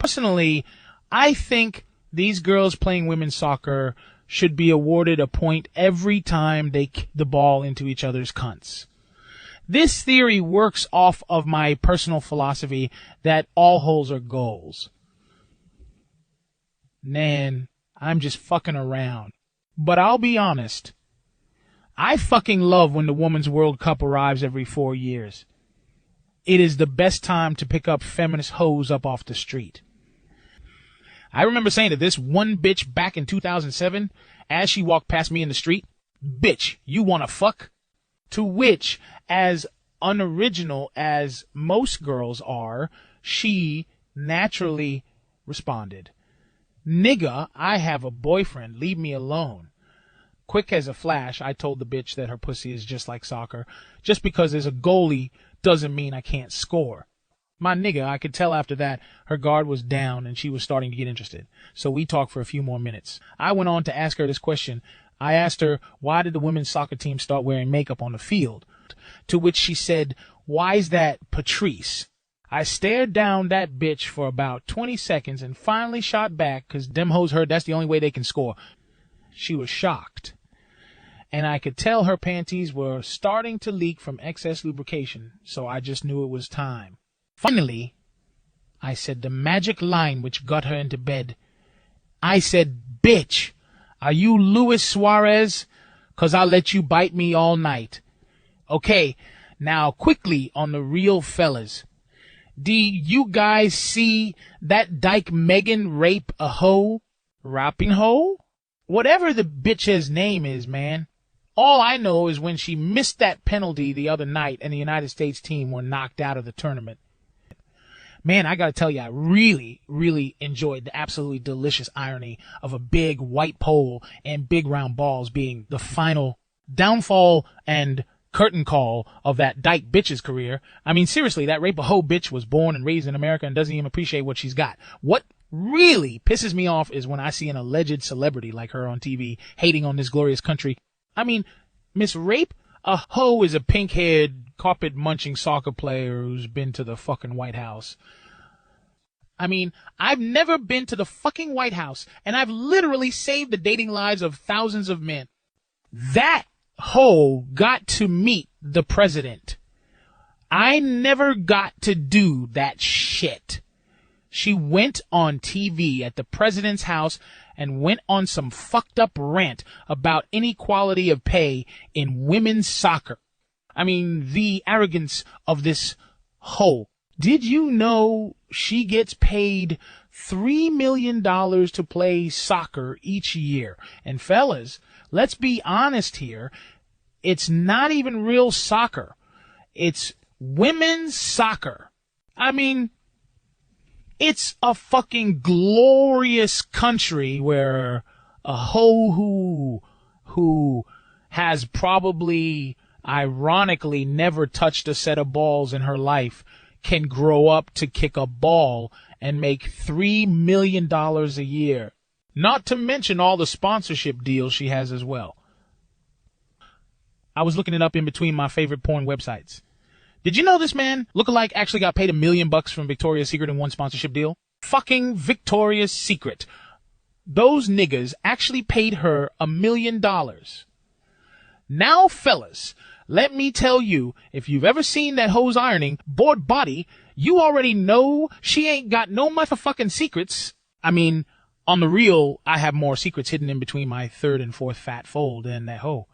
Personally, I think these girls playing women's soccer should be awarded a point every time they kick the ball into each other's cunts. This theory works off of my personal philosophy that all holes are goals. Man, I'm just fucking around. But I'll be honest, I fucking love when the Women's World Cup arrives every 4 years. It is the best time to pick up feminist hoes up off the street. I remember saying to this one bitch back in 2007, as she walked past me in the street, "Bitch, you wanna fuck?" To which, as unoriginal as most girls are, she naturally responded, "Nigga, I have a boyfriend, leave me alone." Quick as a flash, I told the bitch that her pussy is just like soccer. Just because there's a goalie doesn't mean I can't score. My nigga, I could tell after that her guard was down and she was starting to get interested. So we talked for a few more minutes. I went on to ask her this question. I asked her, why did the women's soccer team start wearing makeup on the field? To which she said, "Why's that, Patrice?" I stared down that bitch for about 20 seconds and finally shot back because them hoes heard that's the only way they can score. She was shocked. And I could tell her panties were starting to leak from excess lubrication, so I just knew it was time. Finally, I said the magic line which got her into bed. I said, "Bitch, are you Luis Suarez? 'Cause I'll let you bite me all night." Okay, now quickly on the real fellas. Do you guys see that dyke Megan rape a hoe? Rapinoe? Whatever the bitch's name is, man. All I know is when she missed that penalty the other night and the United States team were knocked out of the tournament. Man, I gotta tell you, I really, really enjoyed the absolutely delicious irony of a big white pole and big round balls being the final downfall and curtain call of that dyke bitch's career. I mean, seriously, that rape a hoe bitch was born and raised in America and doesn't even appreciate what she's got. What really pisses me off is when I see an alleged celebrity like her on TV hating on this glorious country. I mean, Miss Rape, a hoe is a pink-haired, carpet-munching soccer player who's been to the fucking White House. I mean, I've never been to the fucking White House, and I've literally saved the dating lives of thousands of men. That hoe got to meet the president. I never got to do that shit. She went on TV at the president's house and went on some fucked up rant about inequality of pay in women's soccer. I mean, the arrogance of this hoe. Did you know she gets paid $3 million to play soccer each year? And fellas, let's be honest here. It's not even real soccer. It's women's soccer. I mean, it's a fucking glorious country where a hoe who has probably, ironically, never touched a set of balls in her life can grow up to kick a ball and make $3 million a year. Not to mention all the sponsorship deals she has as well. I was looking it up in between my favorite porn websites. Did you know this man, lookalike, actually got paid $1 million from Victoria's Secret in one sponsorship deal? Fucking Victoria's Secret. Those niggas actually paid her $1 million. Now, fellas, let me tell you, if you've ever seen that hoe's ironing board body, you already know she ain't got no motherfucking secrets. I mean, on the real, I have more secrets hidden in between my third and fourth fat fold than that hoe.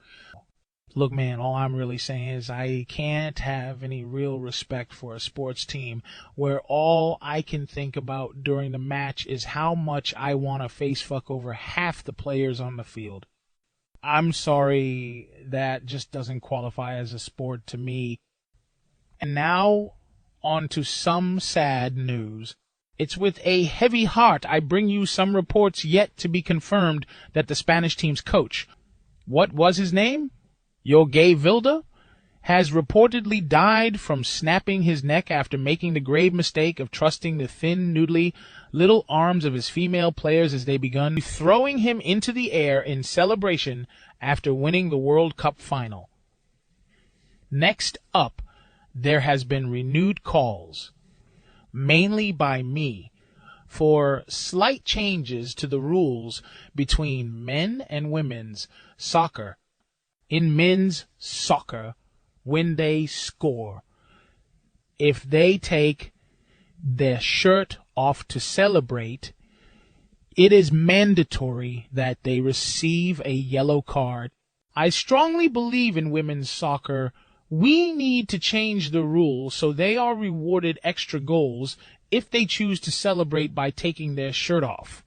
Look, man, all I'm really saying is I can't have any real respect for a sports team where all I can think about during the match is how much I want to face fuck over half the players on the field. I'm sorry, that just doesn't qualify as a sport to me. And now, on to some sad news. It's with a heavy heart I bring you some reports yet to be confirmed that the Spanish team's coach, what was his name? Jorge Vilda, has reportedly died from snapping his neck after making the grave mistake of trusting the thin, noodly little arms of his female players as they begun throwing him into the air in celebration after winning the World Cup final. Next up, there has been renewed calls, mainly by me, for slight changes to the rules between men and women's soccer. In men's soccer, when they score, if they take their shirt off to celebrate, it is mandatory that they receive a yellow card. I strongly believe in women's soccer. We need to change the rules so they are rewarded extra goals if they choose to celebrate by taking their shirt off.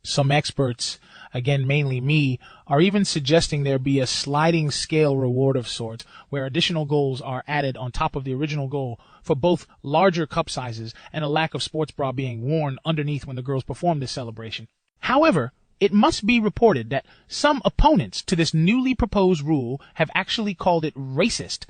Some experts, again mainly me, are even suggesting there be a sliding scale reward of sorts where additional goals are added on top of the original goal for both larger cup sizes and a lack of sports bra being worn underneath when the girls perform this celebration. However, it must be reported that some opponents to this newly proposed rule have actually called it racist,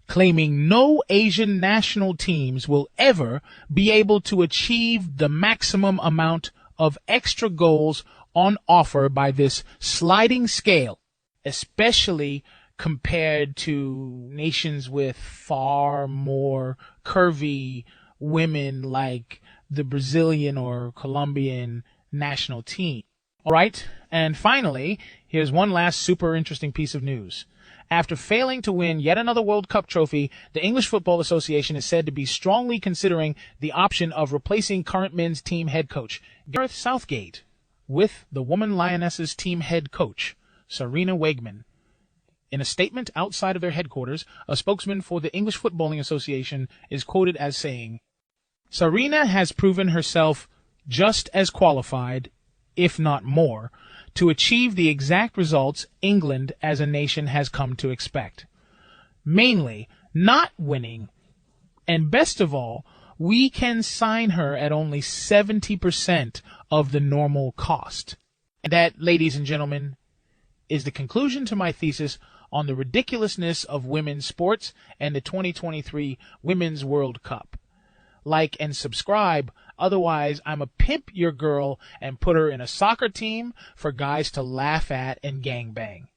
claiming no Asian national teams will ever be able to achieve the maximum amount of extra goals on offer by this sliding scale, especially compared to nations with far more curvy women like the Brazilian or Colombian national team. All right, and finally, here's one last super interesting piece of news. After failing to win yet another World Cup trophy, the English Football Association is said to be strongly considering the option of replacing current men's team head coach Gareth Southgate with the woman Lionesses team head coach, Sarina Wiegman. In a statement outside of their headquarters, a spokesman for the English Footballing Association is quoted as saying, "Sarina has proven herself just as qualified, if not more, to achieve the exact results England as a nation has come to expect. Mainly, not winning. And best of all, we can sign her at only 70% of the normal cost." And that, ladies and gentlemen, is the conclusion to my thesis on the ridiculousness of women's sports and the 2023 Women's World Cup. Like and subscribe, otherwise I'm a pimp your girl and put her in a soccer team for guys to laugh at and gangbang.